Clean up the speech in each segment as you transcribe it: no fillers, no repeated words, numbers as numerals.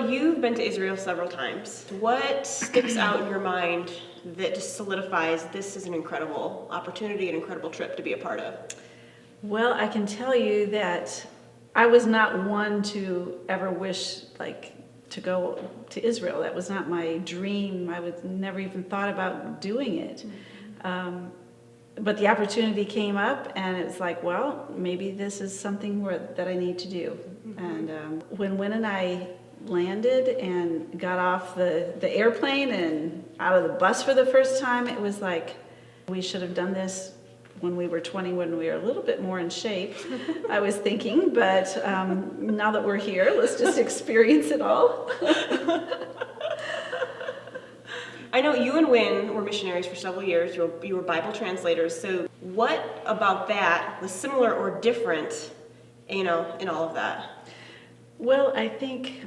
you've been to Israel several times. What sticks out in your mind that just solidifies this is an incredible opportunity, an incredible trip to be a part of? Well, I can tell you that I was not one to ever wish to go to Israel. That was not my dream. I would never even thought about doing it. But the opportunity came up, and it's like, well, maybe this is something that I need to do. And when Wynn and I landed and got off the airplane and out of the bus for the first time, it was like, we should have done this when we were 20, when we were a little bit more in shape, I was thinking. But now that we're here, let's just experience it all. I know you and Wynn were missionaries for several years. You were Bible translators. So what about that was similar or different, in all of that? Well, I think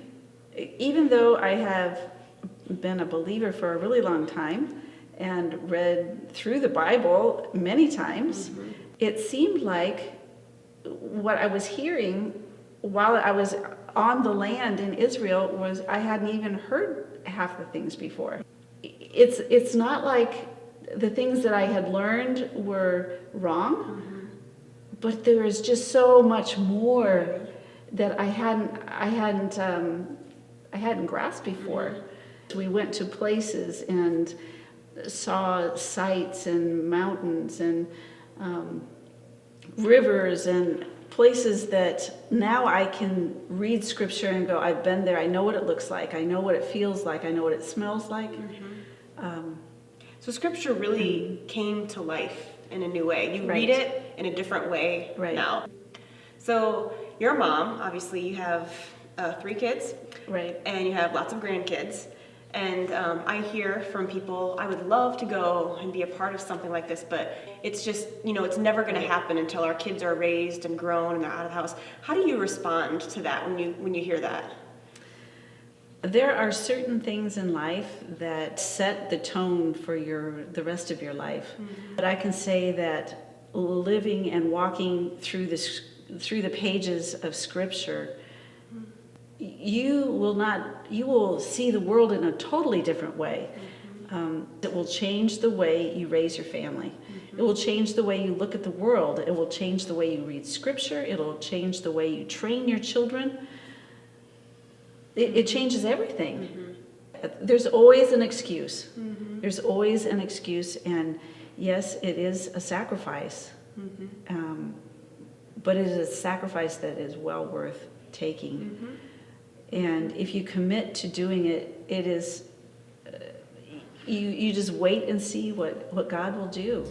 even though I have been a believer for a really long time and read through the Bible many times, it seemed like what I was hearing while I was on the land in Israel was I hadn't even heard half the things before. It's not like the things that I had learned were wrong, but there is just so much more that I hadn't grasped before. We went to places and saw sights and mountains and rivers and places that now I can read scripture and go, I've been there, I know what it looks like, I know what it feels like, I know what it smells like. So scripture really came to life in a new way. You read it in a different way now. So you're a mom, obviously you have 3 kids, and you have lots of grandkids. And I hear from people, I would love to go and be a part of something like this, but it's just, it's never going to happen until our kids are raised and grown and they're out of the house. How do you respond to that when you hear that? There are certain things in life that set the tone for the rest of your life. But I can say that living and walking through the pages of Scripture, you will see the world in a totally different way. It will change the way you raise your family. It will change the way you look at the world. It will change the way you read Scripture. It will change the way you train your children. It changes everything. There's always an excuse. There's always an excuse, and yes, it is a sacrifice. But it is a sacrifice that is well worth taking. And if you commit to doing it, it is, you just wait and see what God will do.